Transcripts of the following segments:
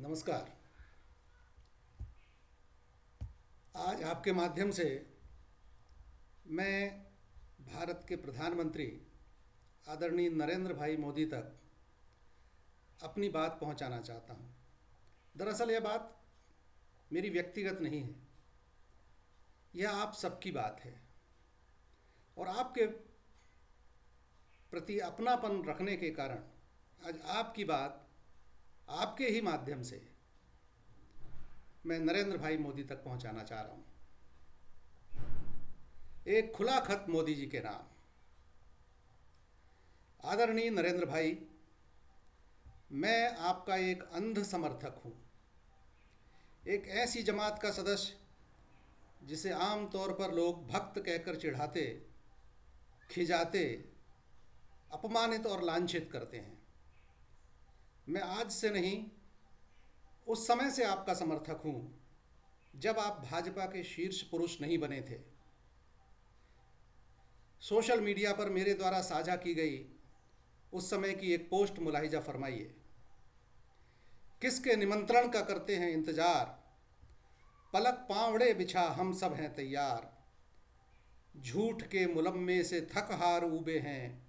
नमस्कार। आज आपके माध्यम से मैं भारत के प्रधानमंत्री आदरणीय नरेंद्र भाई मोदी तक अपनी बात पहुंचाना चाहता हूं। दरअसल यह बात मेरी व्यक्तिगत नहीं है, यह आप सबकी बात है और आपके प्रति अपनापन रखने के कारण आज आपकी बात आपके ही माध्यम से मैं नरेंद्र भाई मोदी तक पहुंचाना चाह रहा हूं। एक खुला खत मोदी जी के नाम। आदरणीय नरेंद्र भाई, मैं आपका एक अंध समर्थक हूं, एक ऐसी जमात का सदस्य जिसे आम तौर पर लोग भक्त कहकर चिढ़ाते, खिजाते, अपमानित और लांछित करते हैं। मैं आज से नहीं, उस समय से आपका समर्थक हूं जब आप भाजपा के शीर्ष पुरुष नहीं बने थे। सोशल मीडिया पर मेरे द्वारा साझा की गई उस समय की एक पोस्ट मुलाहिजा फरमाइए। किसके निमंत्रण का करते हैं इंतजार, पलक पांवड़े बिछा हम सब हैं तैयार। झूठ के मुलम्मे से थक हार ऊबे हैं,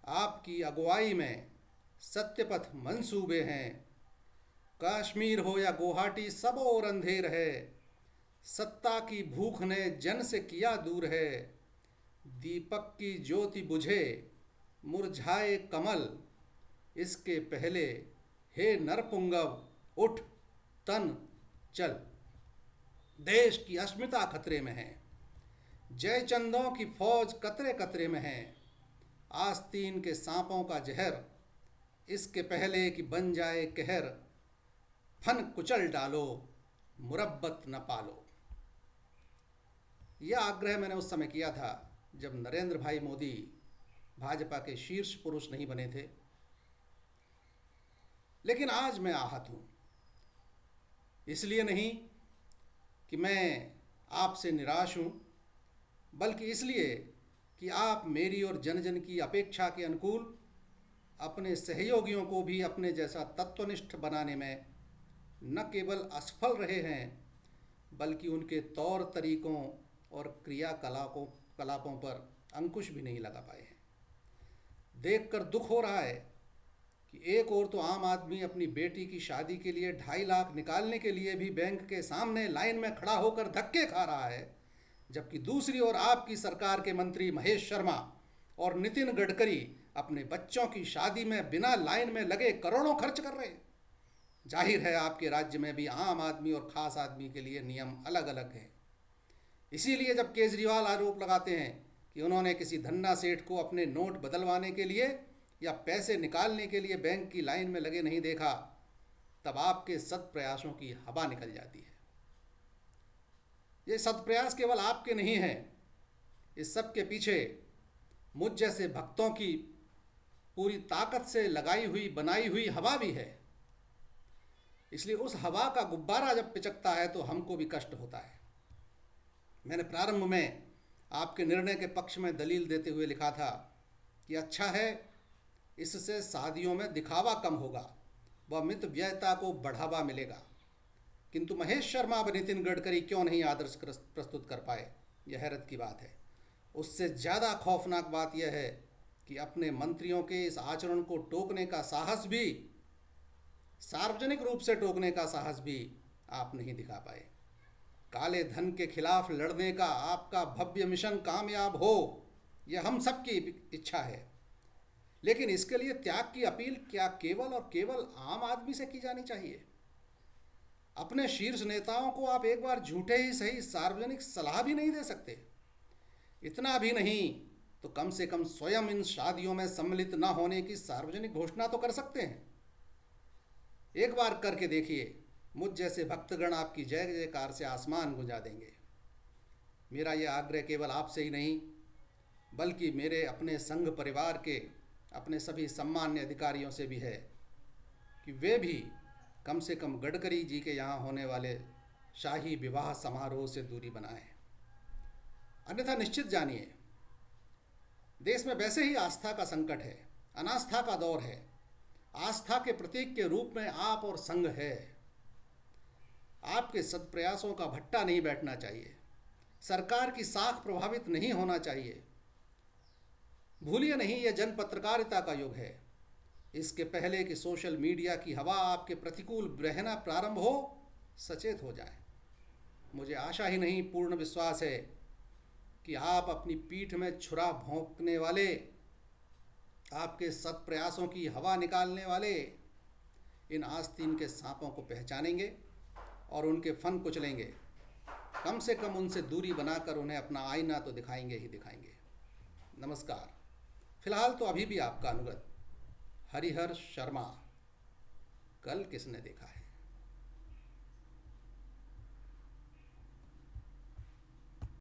आपकी अगुवाई में सत्यपथ मंसूबे हैं। कश्मीर हो या गुवाहाटी सब और अंधेर है, सत्ता की भूख ने जन से किया दूर है। दीपक की ज्योति बुझे मुरझाए कमल, इसके पहले हे नरपुंगव उठ तन चल। देश की अस्मिता खतरे में है, जयचंदों की फौज कतरे कतरे में है। आस्तीन के सांपों का जहर, इसके पहले कि बन जाए कहर। फन कुचल डालो मुरब्बत न पालो। यह आग्रह मैंने उस समय किया था जब नरेंद्र भाई मोदी भाजपा के शीर्ष पुरुष नहीं बने थे। लेकिन आज मैं आहत हूं, इसलिए नहीं कि मैं आपसे निराश हूं, बल्कि इसलिए कि आप मेरी और जन जन की अपेक्षा के अनुकूल अपने सहयोगियों को भी अपने जैसा तत्वनिष्ठ बनाने में न केवल असफल रहे हैं, बल्कि उनके तौर तरीकों और क्रियाकलापों पर अंकुश भी नहीं लगा पाए हैं। देखकर दुख हो रहा है कि एक ओर तो आम आदमी अपनी बेटी की शादी के लिए 2.5 लाख निकालने के लिए भी बैंक के सामने लाइन में खड़ा होकर धक्के खा रहा है, जबकि दूसरी ओर आपकी सरकार के मंत्री महेश शर्मा और नितिन गडकरी अपने बच्चों की शादी में बिना लाइन में लगे करोड़ों खर्च कर रहे हैं। जाहिर है आपके राज्य में भी आम आदमी और खास आदमी के लिए नियम अलग अलग हैं। इसीलिए जब केजरीवाल आरोप लगाते हैं कि उन्होंने किसी धन्ना सेठ को अपने नोट बदलवाने के लिए या पैसे निकालने के लिए बैंक की लाइन में लगे नहीं देखा, तब आपके सत प्रयासों की हवा निकल जाती है। ये सत प्रयास केवल आपके नहीं हैं, इस सब के पीछे मुझ जैसे भक्तों की पूरी ताकत से लगाई हुई बनाई हुई हवा भी है। इसलिए उस हवा का गुब्बारा जब पिचकता है तो हमको भी कष्ट होता है। मैंने प्रारंभ में आपके निर्णय के पक्ष में दलील देते हुए लिखा था कि अच्छा है, इससे शादियों में दिखावा कम होगा व मित व्ययता को बढ़ावा मिलेगा। किंतु महेश शर्मा व नितिन गडकरी क्यों नहीं आदर्श प्रस्तुत कर पाए, यह हैरत की बात है। उससे ज़्यादा खौफनाक बात यह है कि अपने मंत्रियों के इस आचरण को टोकने का साहस भी, सार्वजनिक रूप से टोकने का साहस भी आप नहीं दिखा पाए। काले धन के खिलाफ लड़ने का आपका भव्य मिशन कामयाब हो, यह हम सबकी इच्छा है, लेकिन इसके लिए त्याग की अपील क्या केवल और केवल आम आदमी से की जानी चाहिए? अपने शीर्ष नेताओं को आप एक बार झूठे ही सही सार्वजनिक सलाह भी नहीं दे सकते? इतना भी नहीं तो कम से कम स्वयं इन शादियों में सम्मिलित न होने की सार्वजनिक घोषणा तो कर सकते हैं। एक बार करके देखिए, मुझ जैसे भक्तगण आपकी जय जयकार से आसमान गुंजा देंगे। मेरा यह आग्रह केवल आपसे ही नहीं, बल्कि मेरे अपने संघ परिवार के अपने सभी सम्मान्य अधिकारियों से भी है कि वे भी कम से कम गडकरी जी के यहाँ होने वाले शाही विवाह समारोह से दूरी बनाएं। अन्यथा निश्चित जानिए, देश में वैसे ही आस्था का संकट है, अनास्था का दौर है। आस्था के प्रतीक के रूप में आप और संघ है। आपके सत्प्रयासों का भट्टा नहीं बैठना चाहिए। सरकार की साख प्रभावित नहीं होना चाहिए। भूलिए नहीं, यह जन पत्रकारिता का युग है। इसके पहले कि सोशल मीडिया की हवा आपके प्रतिकूल बहना प्रारंभ हो, सचेत हो जाए। मुझे आशा ही नहीं, पूर्ण विश्वास है कि आप अपनी पीठ में छुरा भोंकने वाले, आपके सत प्रयासों की हवा निकालने वाले इन आस्तीन के सांपों को पहचानेंगे और उनके फन कुचलेंगे। कम से कम उनसे दूरी बनाकर उन्हें अपना आईना तो दिखाएंगे ही दिखाएंगे। नमस्कार। फिलहाल तो अभी भी आपका अनुगत हरिहर शर्मा। कल किसने देखा है।